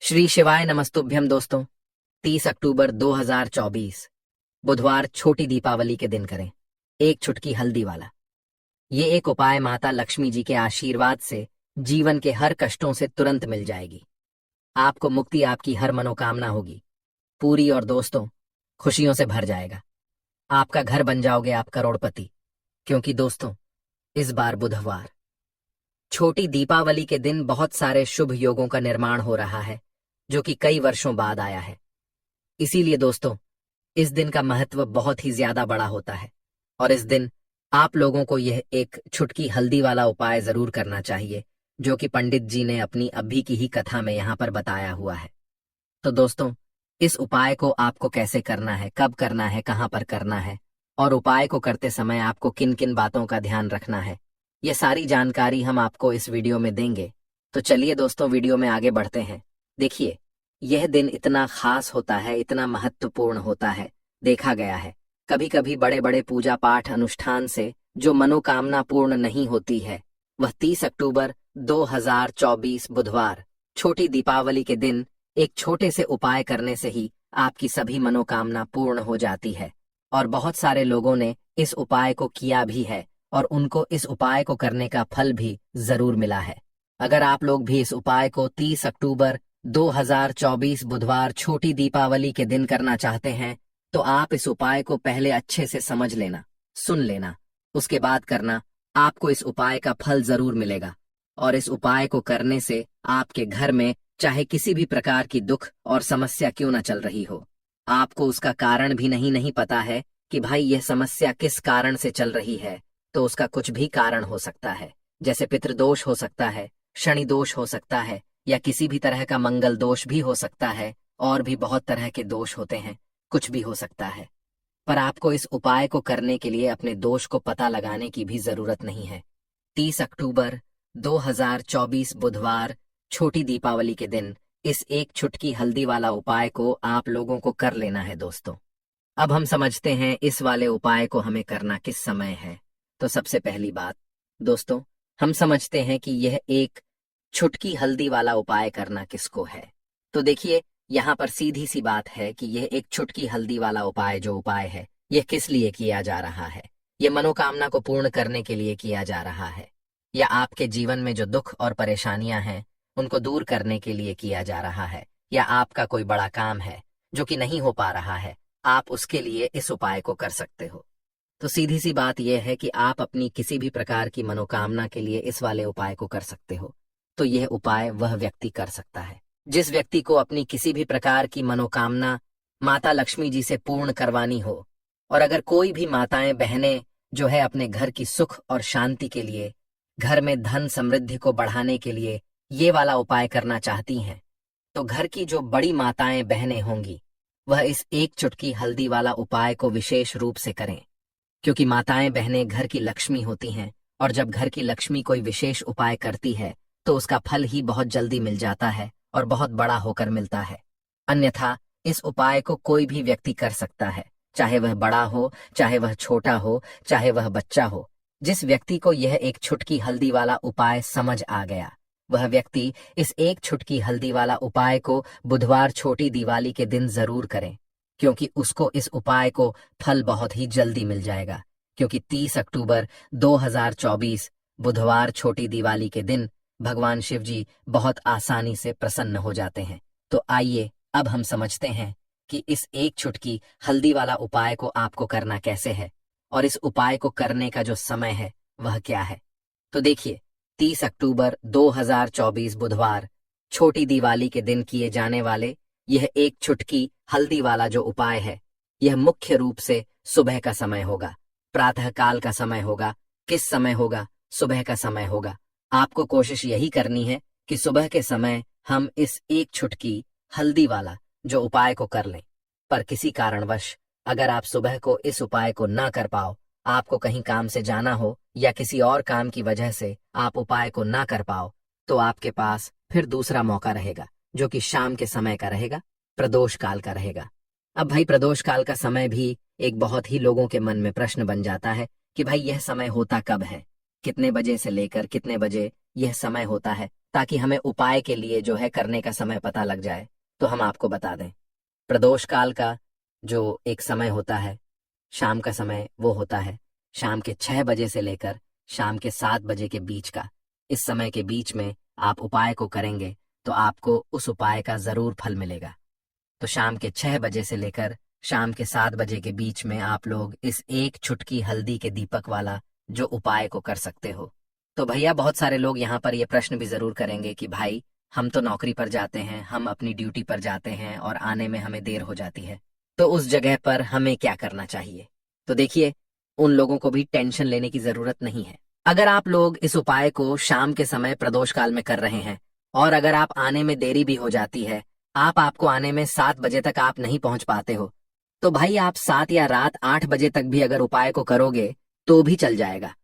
श्री शिवाय नमस्तुभ्यम दोस्तों। 30 अक्टूबर 2024 बुधवार छोटी दीपावली के दिन करें एक चुटकी हल्दी वाला। ये एक उपाय माता लक्ष्मी जी के आशीर्वाद से जीवन के हर कष्टों से तुरंत मिल जाएगी। आपको मुक्ति, आपकी हर मनोकामना होगी पूरी और दोस्तों खुशियों से भर जाएगा। आपका घर बन जाओगे आप करोड़पति। क्योंकि दोस्तों इस बार बुधवार छोटी दीपावली के दिन बहुत सारे शुभ योगों का निर्माण हो रहा है जो कि कई वर्षों बाद आया है। इसीलिए दोस्तों इस दिन का महत्व बहुत ही ज्यादा बड़ा होता है और इस दिन आप लोगों को यह एक चुटकी हल्दी वाला उपाय जरूर करना चाहिए जो कि पंडित जी ने अपनी अभी की ही कथा में यहाँ पर बताया हुआ है। तो दोस्तों इस उपाय को आपको कैसे करना है, कब करना है, कहाँ पर करना है और उपाय को करते समय आपको किन किन बातों का ध्यान रखना है, यह सारी जानकारी हम आपको इस वीडियो में देंगे। तो चलिए दोस्तों वीडियो में आगे बढ़ते हैं। देखिए यह दिन इतना खास होता है, इतना महत्वपूर्ण होता है। देखा गया है कभी कभी बड़े बड़े पूजा पाठ अनुष्ठान से जो मनोकामना पूर्ण नहीं होती है वह 30 अक्टूबर 2024 बुधवार छोटी दीपावली के दिन एक छोटे से उपाय करने से ही आपकी सभी मनोकामना पूर्ण हो जाती है। और बहुत सारे लोगों ने इस उपाय को किया भी है और उनको इस उपाय को करने का फल भी जरूर मिला है। अगर आप लोग भी इस उपाय को 30 अक्टूबर 2024 बुधवार छोटी दीपावली के दिन करना चाहते हैं तो आप इस उपाय को पहले अच्छे से समझ लेना, सुन लेना, उसके बाद करना। आपको इस उपाय का फल जरूर मिलेगा और इस उपाय को करने से आपके घर में चाहे किसी भी प्रकार की दुख और समस्या क्यों न चल रही हो, आपको उसका कारण भी नहीं पता है कि भाई यह समस्या किस कारण से चल रही है, तो उसका कुछ भी कारण हो सकता है। जैसे पितृदोष हो सकता है, शनि दोष हो सकता है या किसी भी तरह का मंगल दोष भी हो सकता है और भी बहुत तरह के दोष होते हैं, कुछ भी हो सकता है। पर आपको इस उपाय को करने के लिए अपने दोष को पता लगाने की भी जरूरत नहीं है। 30 अक्टूबर 2024 बुधवार छोटी दीपावली के दिन इस एक चुटकी हल्दी वाला उपाय को आप लोगों को कर लेना है दोस्तों। अब हम समझते हैं इस वाले उपाय को हमें करना किस समय है। तो सबसे पहली बात दोस्तों हम समझते हैं कि यह एक चुटकी हल्दी वाला उपाय करना किसको है। तो देखिए यहाँ पर सीधी सी बात है कि यह एक चुटकी हल्दी वाला उपाय जो उपाय है यह किस लिए किया जा रहा है। यह मनोकामना को पूर्ण करने के लिए किया जा रहा है या आपके जीवन में जो दुख और परेशानियां हैं उनको दूर करने के लिए किया जा रहा है, या आपका कोई बड़ा काम है जो कि नहीं हो पा रहा है, आप उसके लिए इस उपाय को कर सकते हो। तो सीधी सी बात यह है कि आप अपनी किसी भी प्रकार की मनोकामना के लिए इस वाले उपाय को कर सकते हो। तो यह उपाय वह व्यक्ति कर सकता है जिस व्यक्ति को अपनी किसी भी प्रकार की मनोकामना माता लक्ष्मी जी से पूर्ण करवानी हो। और अगर कोई भी माताएं बहनें जो है अपने घर की सुख और शांति के लिए, घर में धन समृद्धि को बढ़ाने के लिए ये वाला उपाय करना चाहती हैं, तो घर की जो बड़ी माताएं बहनें होंगी वह इस एक चुटकी हल्दी वाला उपाय को विशेष रूप से करें। क्योंकि माताएं बहनें घर की लक्ष्मी होती हैं और जब घर की लक्ष्मी कोई विशेष उपाय करती है तो उसका फल ही बहुत जल्दी मिल जाता है और बहुत बड़ा होकर मिलता है। अन्यथा इस उपाय को कोई भी व्यक्ति कर सकता है, चाहे वह बड़ा हो, चाहे वह छोटा हो, चाहे वह बच्चा हो। जिस व्यक्ति को यह एक चुटकी हल्दी वाला उपाय समझ आ गया वह व्यक्ति इस एक चुटकी हल्दी वाला उपाय को बुधवार छोटी दिवाली के दिन जरूर करें, क्योंकि उसको इस उपाय को फल बहुत ही जल्दी मिल जाएगा। क्योंकि 30 अक्टूबर 2024 बुधवार छोटी दिवाली के दिन भगवान शिव जी बहुत आसानी से प्रसन्न हो जाते हैं। तो आइए अब हम समझते हैं कि इस एक चुटकी हल्दी वाला उपाय को आपको करना कैसे है और इस उपाय को करने का जो समय है वह क्या है। तो देखिए 30 अक्टूबर 2024 बुधवार छोटी दिवाली के दिन किए जाने वाले यह एक चुटकी हल्दी वाला जो उपाय है यह मुख्य रूप से सुबह का समय होगा, प्रातः काल का समय होगा। किस समय होगा? सुबह का समय होगा। आपको कोशिश यही करनी है कि सुबह के समय हम इस एक चुटकी हल्दी वाला जो उपाय को कर लें। पर किसी कारणवश अगर आप सुबह को इस उपाय को ना कर पाओ, आपको कहीं काम से जाना हो या किसी और काम की वजह से आप उपाय को ना कर पाओ, तो आपके पास फिर दूसरा मौका रहेगा जो कि शाम के समय का रहेगा, प्रदोष काल का रहेगा। अब भाई प्रदोष काल का समय भी एक बहुत ही लोगों के मन में प्रश्न बन जाता है कि भाई यह समय होता कब है, कितने बजे से लेकर कितने बजे यह समय होता है। ताकि हमें उपाय के लिए जो है करने का समय पता लग जाए, तो हम आपको बता दें। प्रदोष काल का जो एक समय होता है, शाम का समय, वो होता है शाम के 6 बजे से लेकर शाम के 7 बजे के बीच का। इस समय के बीच में आप उपाय को करेंगे तो आपको उस उपाय का जरूर फल मिलेगा। तो शाम के 6 बजे से लेकर शाम के 7 बजे के बीच में आप लोग इस एक चुटकी हल्दी के दीपक वाला जो उपाय को कर सकते हो। तो भैया बहुत सारे लोग यहाँ पर ये प्रश्न भी जरूर करेंगे कि भाई हम तो नौकरी पर जाते हैं, हम अपनी ड्यूटी पर जाते हैं और आने में हमें देर हो जाती है, तो उस जगह पर हमें क्या करना चाहिए। तो देखिए, उन लोगों को भी टेंशन लेने की जरूरत नहीं है। अगर आप लोग इस उपाय को शाम के समय प्रदोष काल में कर रहे हैं और अगर आप आने में देरी भी हो जाती है, आपको आने में 7 बजे तक आप नहीं पहुंच पाते हो, तो भाई आप 7 या रात 8 बजे तक भी अगर उपाय को करोगे तो भी चल जाएगा।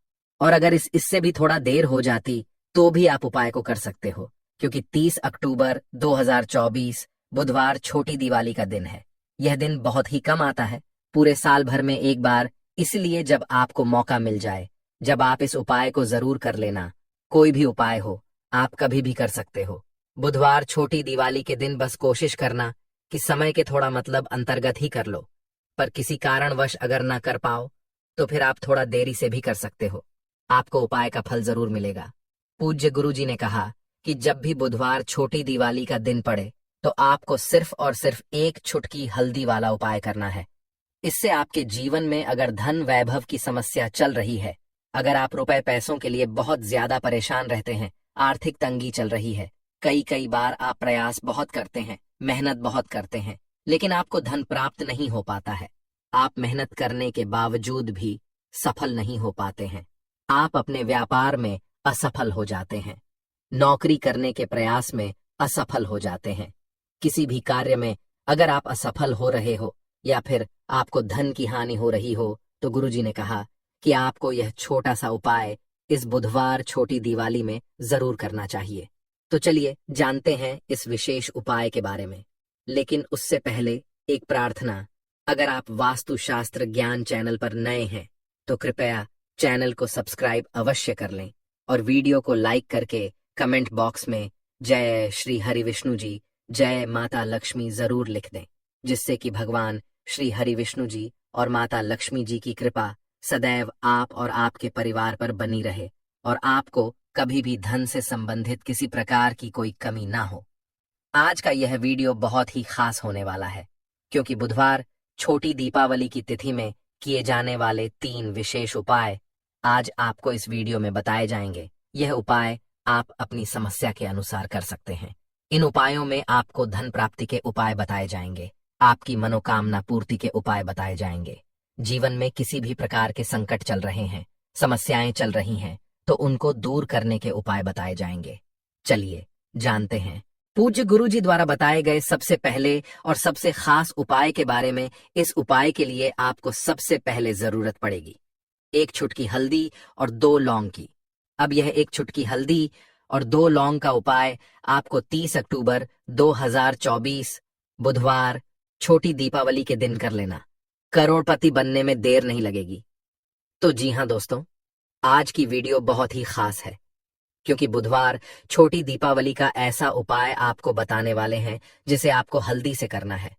और अगर इससे भी थोड़ा देर हो जाती तो भी आप उपाय को कर सकते हो, क्योंकि 30 अक्टूबर 2024 बुधवार छोटी दिवाली का दिन है। यह दिन बहुत ही कम आता है, पूरे साल भर में एक बार, इसलिए जब आपको मौका मिल जाए, जब आप इस उपाय को जरूर कर लेना। कोई भी उपाय हो, आप कभी भी कर सकते हो। बुधवार छोटी दिवाली के दिन बस कोशिश करना कि समय के थोड़ा मतलब अंतर्गत ही कर लो, पर किसी कारणवश अगर ना कर पाओ तो फिर आप थोड़ा देरी से भी कर सकते हो, आपको उपाय का फल जरूर मिलेगा। पूज्य गुरुजी ने कहा कि जब भी बुधवार छोटी दिवाली का दिन पड़े तो आपको सिर्फ और सिर्फ एक चुटकी हल्दी वाला उपाय करना है। इससे आपके जीवन में अगर धन वैभव की समस्या चल रही है, अगर आप रुपए पैसों के लिए बहुत ज्यादा परेशान रहते हैं, आर्थिक तंगी चल रही है, कई कई बार आप प्रयास बहुत करते हैं, मेहनत बहुत करते हैं, लेकिन आपको धन प्राप्त नहीं हो पाता है, आप मेहनत करने के बावजूद भी सफल नहीं हो पाते हैं, आप अपने व्यापार में असफल हो जाते हैं, नौकरी करने के प्रयास में असफल हो जाते हैं, किसी भी कार्य में अगर आप असफल हो रहे हो या फिर आपको धन की हानि हो रही हो, तो गुरुजी ने कहा कि आपको यह छोटा सा उपाय इस बुधवार छोटी दिवाली में जरूर करना चाहिए। तो चलिए जानते हैं इस विशेष उपाय के बारे में, लेकिन उससे पहले एक प्रार्थना। अगर आप वास्तुशास्त्र ज्ञान चैनल पर नए हैं तो कृपया चैनल को सब्सक्राइब अवश्य कर लें और वीडियो को लाइक करके कमेंट बॉक्स में जय श्री हरि विष्णु जी, जय माता लक्ष्मी जरूर लिख दें, जिससे कि भगवान श्री हरि विष्णु जी और माता लक्ष्मी जी की कृपा सदैव आप और आपके परिवार पर बनी रहे और आपको कभी भी धन से संबंधित किसी प्रकार की कोई कमी ना हो। आज का यह वीडियो बहुत ही खास होने वाला है, क्योंकि बुधवार छोटी दीपावली की तिथि में किए जाने वाले 3 विशेष उपाय आज आपको इस वीडियो में बताए जाएंगे। यह उपाय आप अपनी समस्या के अनुसार कर सकते हैं। इन उपायों में आपको धन प्राप्ति के उपाय बताए जाएंगे, आपकी मनोकामना पूर्ति के उपाय बताए जाएंगे। जीवन में किसी भी प्रकार के संकट चल रहे हैं, समस्याएं चल रही हैं, तो उनको दूर करने के उपाय बताए जाएंगे। चलिए जानते हैं पूज्य गुरु जी द्वारा बताए गए सबसे पहले और सबसे खास उपाय के बारे में। इस उपाय के लिए आपको सबसे पहले जरूरत पड़ेगी 1 चुटकी हल्दी और 2 लौंग की। अब यह 1 चुटकी हल्दी और 2 लौंग का उपाय आपको 30 अक्टूबर 2024 बुधवार छोटी दीपावली के दिन कर लेना। करोड़पति बनने में देर नहीं लगेगी। तो जी हाँ दोस्तों, आज की वीडियो बहुत ही खास है, क्योंकि बुधवार छोटी दीपावली का ऐसा उपाय आपको बताने वाले हैं जिसे आपको हल्दी से करना है।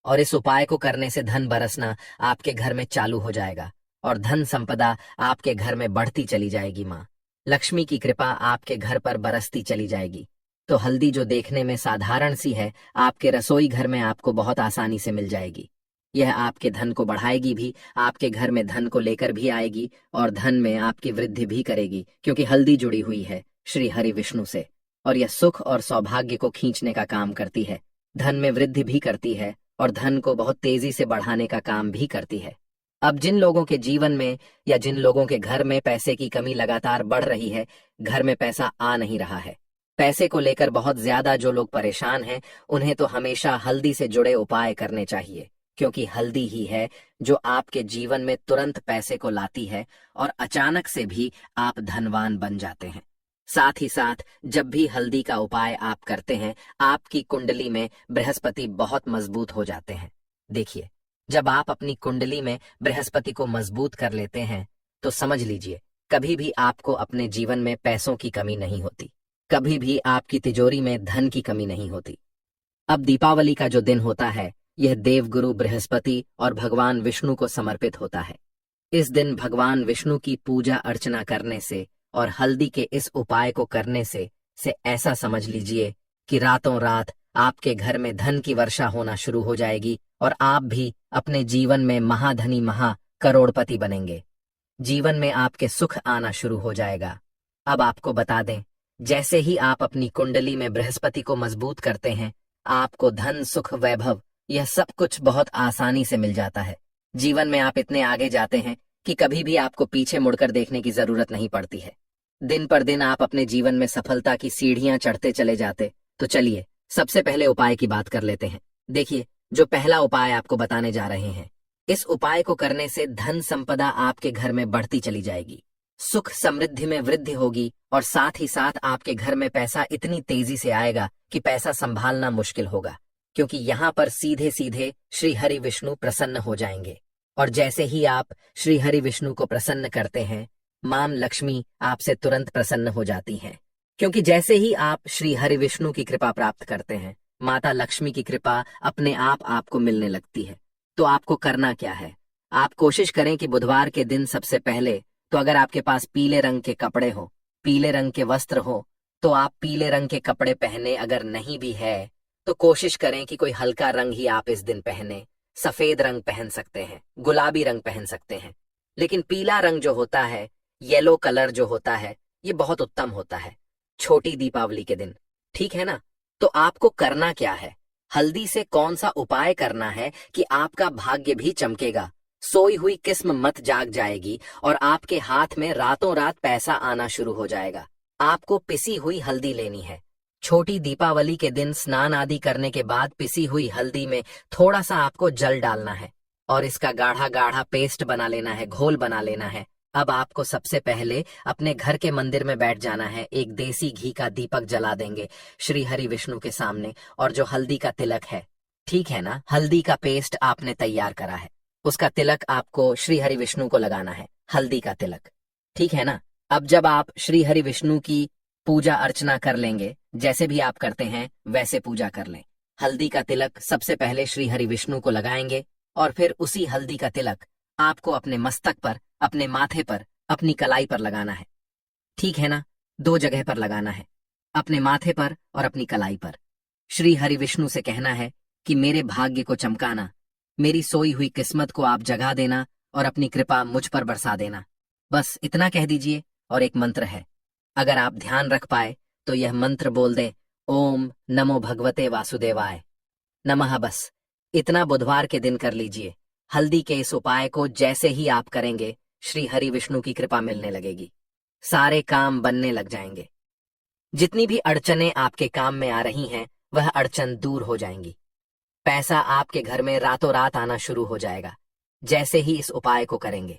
और इस उपाय को करने से धन बरसना आपके घर में चालू हो जाएगा और धन संपदा आपके घर में बढ़ती चली जाएगी। माँ लक्ष्मी की कृपा आपके घर पर बरसती चली जाएगी। तो हल्दी जो देखने में साधारण सी है, आपके रसोई घर में आपको बहुत आसानी से मिल जाएगी। यह आपके धन को बढ़ाएगी भी, आपके घर में धन को लेकर भी आएगी और धन में आपकी वृद्धि भी करेगी, क्योंकि हल्दी जुड़ी हुई है श्री हरि विष्णु से और यह सुख और सौभाग्य को खींचने का काम करती है, धन में वृद्धि भी करती है और धन को बहुत तेजी से बढ़ाने का काम भी करती है। अब जिन लोगों के जीवन में या जिन लोगों के घर में पैसे की कमी लगातार बढ़ रही है, घर में पैसा आ नहीं रहा है, पैसे को लेकर बहुत ज्यादा जो लोग परेशान हैं, उन्हें तो हमेशा हल्दी से जुड़े उपाय करने चाहिए, क्योंकि हल्दी ही है जो आपके जीवन में तुरंत पैसे को लाती है और अचानक से भी आप धनवान बन जाते हैं। साथ ही साथ जब भी हल्दी का उपाय आप करते हैं, आपकी कुंडली में बृहस्पति बहुत मजबूत हो जाते हैं। देखिए, जब आप अपनी कुंडली में बृहस्पति को मजबूत कर लेते हैं तो समझ लीजिए कभी भी आपको अपने जीवन में पैसों की कमी नहीं होती। कभी भी आपकी तिजोरी में धन की कमी नहीं होती। अब दीपावली का जो दिन होता है, यह देवगुरु बृहस्पति और भगवान विष्णु को समर्पित होता है। इस दिन भगवान विष्णु की पूजा अर्चना करने से और हल्दी के इस उपाय को करने से ऐसा समझ लीजिए कि रातों रात आपके घर में धन की वर्षा होना शुरू हो जाएगी और आप भी अपने जीवन में महाधनी महा करोड़पति बनेंगे। जीवन में आपके सुख आना शुरू हो जाएगा। अब आपको बता दें, जैसे ही आप अपनी कुंडली में बृहस्पति को मजबूत करते हैं, आपको धन सुख वैभव यह सब कुछ बहुत आसानी से मिल जाता है। जीवन में आप इतने आगे जाते हैं कि कभी भी आपको पीछे मुड़कर देखने की जरूरत नहीं पड़ती है। दिन पर दिन आप अपने जीवन में सफलता की सीढ़ियां चढ़ते चले जाते। तो चलिए सबसे पहले उपाय की बात कर लेते हैं। देखिए, जो पहला उपाय आपको बताने जा रहे हैं, इस उपाय को करने से धन संपदा आपके घर में बढ़ती चली जाएगी, सुख समृद्धि में वृद्धि होगी और साथ ही साथ आपके घर में पैसा इतनी तेजी से आएगा कि पैसा संभालना मुश्किल होगा, क्योंकि यहाँ पर सीधे सीधे श्री हरि विष्णु प्रसन्न हो जाएंगे। और जैसे ही आप श्री हरि विष्णु को प्रसन्न करते हैं, मां लक्ष्मी आपसे तुरंत प्रसन्न हो जाती हैं, क्योंकि जैसे ही आप श्री हरि विष्णु की कृपा प्राप्त करते हैं, माता लक्ष्मी की कृपा अपने आप आपको मिलने लगती है। तो आपको करना क्या है? आप कोशिश करें कि बुधवार के दिन सबसे पहले तो अगर आपके पास पीले रंग के कपड़े हो, पीले रंग के वस्त्र हो, तो आप पीले रंग के कपड़े पहने। अगर नहीं भी है तो कोशिश करें कि कोई हल्का रंग ही आप इस दिन पहने। सफेद रंग पहन सकते हैं, गुलाबी रंग पहन सकते हैं, लेकिन पीला रंग जो होता है, येलो कलर जो होता है, ये बहुत उत्तम होता है छोटी दीपावली के दिन। ठीक है ना? तो आपको करना क्या है? हल्दी से कौन सा उपाय करना है कि आपका भाग्य भी चमकेगा, सोई हुई किस्म मत जाग जाएगी और आपके हाथ में रातों रात पैसा आना शुरू हो जाएगा। आपको पिसी हुई हल्दी लेनी है। छोटी दीपावली के दिन स्नान आदि करने के बाद पिसी हुई हल्दी में थोड़ा सा आपको जल डालना है और इसका गाढ़ा गाढ़ा पेस्ट बना लेना है, घोल बना लेना है। अब आपको सबसे पहले अपने घर के मंदिर में बैठ जाना है, एक देसी घी का दीपक जला देंगे श्री हरि विष्णु के सामने, और जो हल्दी का तिलक है, ठीक है ना, हल्दी का पेस्ट आपने तैयार करा है, उसका तिलक आपको श्री हरि विष्णु को लगाना है, हल्दी का तिलक। ठीक है ना? अब जब आप श्री हरि विष्णु की पूजा अर्चना कर लेंगे, जैसे भी आप करते हैं वैसे पूजा कर लें। हल्दी का तिलक सबसे पहले श्री हरि विष्णु को लगाएंगे और फिर उसी हल्दी का तिलक आपको अपने मस्तक पर, अपने माथे पर, अपनी कलाई पर लगाना है। ठीक है ना? 2 जगह पर लगाना है, अपने माथे पर और अपनी कलाई पर। श्री हरि विष्णु से कहना है कि मेरे भाग्य को चमकाना, मेरी सोई हुई किस्मत को आप जगा देना और अपनी कृपा मुझ पर बरसा देना। बस इतना कह दीजिए। और एक मंत्र है, अगर आप ध्यान रख पाए तो यह मंत्र बोल दें, ओम नमो भगवते वासुदेवाय नमः। बस इतना बुधवार के दिन कर लीजिए। हल्दी के इस उपाय को जैसे ही आप करेंगे, श्री हरि विष्णु की कृपा मिलने लगेगी, सारे काम बनने लग जाएंगे। जितनी भी अड़चनें आपके काम में आ रही हैं, वह अड़चन दूर हो जाएंगी। पैसा आपके घर में रातों रात आना शुरू हो जाएगा, जैसे ही इस उपाय को करेंगे।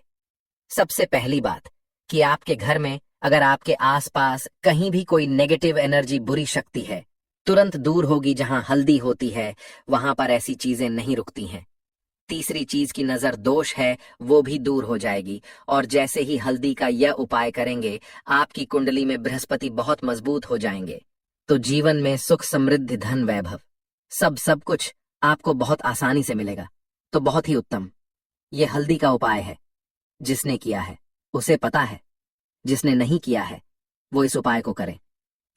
सबसे पहली बात कि आपके घर में अगर आपके आसपास कहीं भी कोई नेगेटिव एनर्जी, बुरी शक्ति है, तुरंत दूर होगी। जहां हल्दी होती है वहां पर ऐसी चीजें नहीं रुकती हैं। तीसरी चीज की नजर दोष है, वो भी दूर हो जाएगी। और जैसे ही हल्दी का यह उपाय करेंगे, आपकी कुंडली में बृहस्पति बहुत मजबूत हो जाएंगे, तो जीवन में सुख समृद्धि धन वैभव सब कुछ आपको बहुत आसानी से मिलेगा। तो बहुत ही उत्तम ये हल्दी का उपाय है। जिसने किया है उसे पता है, जिसने नहीं किया है वो इस उपाय को करें,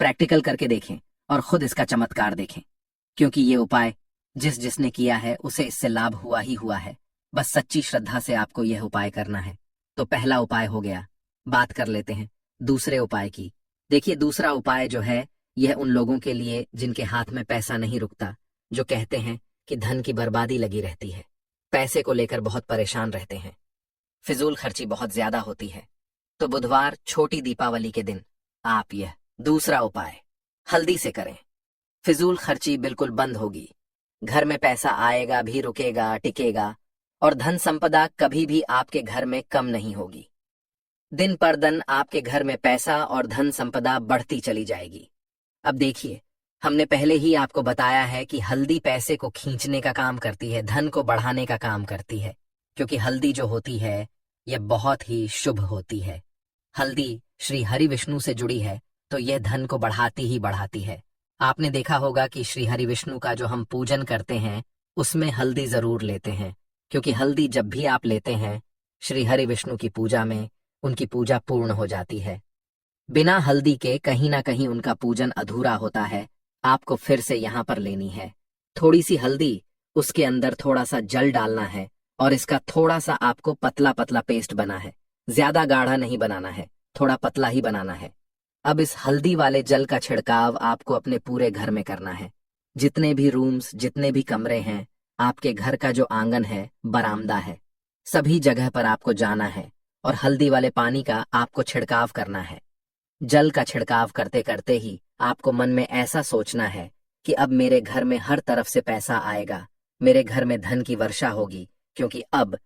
प्रैक्टिकल करके देखें और खुद इसका चमत्कार देखें, क्योंकि ये उपाय जिसने किया है उसे इससे लाभ हुआ ही हुआ है। बस सच्ची श्रद्धा से आपको यह उपाय करना है। तो पहला उपाय हो गया। बात कर लेते हैं दूसरे उपाय की। देखिए, दूसरा उपाय जो है, यह उन लोगों के लिए जिनके हाथ में पैसा नहीं रुकता, जो कहते हैं कि धन की बर्बादी लगी रहती है, पैसे को लेकर बहुत परेशान रहते हैं, फिजूल खर्ची बहुत ज्यादा होती है। तो बुधवार छोटी दीपावली के दिन आप यह दूसरा उपाय हल्दी से करें। फिजूल खर्ची बिल्कुल बंद होगी, घर में पैसा आएगा भी, रुकेगा, टिकेगा, और धन संपदा कभी भी आपके घर में कम नहीं होगी। दिन पर दिन आपके घर में पैसा और धन संपदा बढ़ती चली जाएगी। अब देखिए, हमने पहले ही आपको बताया है कि हल्दी पैसे को खींचने का काम करती है, धन को बढ़ाने का काम करती है, क्योंकि हल्दी जो होती है यह बहुत ही शुभ होती है। हल्दी श्री हरि विष्णु से जुड़ी है तो यह धन को बढ़ाती ही बढ़ाती है। आपने देखा होगा कि श्री हरि विष्णु का जो हम पूजन करते हैं उसमें हल्दी जरूर लेते हैं, क्योंकि हल्दी जब भी आप लेते हैं श्री हरि विष्णु की पूजा में, उनकी पूजा पूर्ण हो जाती है। बिना हल्दी के कहीं ना कहीं उनका पूजन अधूरा होता है। आपको फिर से यहाँ पर लेनी है थोड़ी सी हल्दी, उसके अंदर थोड़ा सा जल डालना है और इसका थोड़ा सा आपको पतला पतला पेस्ट बना है। ज्यादा गाढ़ा नहीं बनाना है, थोड़ा पतला ही बनाना है। अब इस हल्दी वाले जल का छिड़काव आपको अपने पूरे घर में करना है। जितने भी रूम्स, जितने भी कमरे हैं, आपके घर का जो आंगन है, बरामदा है, सभी जगह पर आपको जाना है और हल्दी वाले पानी का आपको छिड़काव करना है। जल का छिड़काव करते करते ही आपको मन में ऐसा सोचना है कि अब मेरे घर में हर तरफ से पैसा आएगा, मेरे घर में धन की वर्षा होगी, क्योंकि अब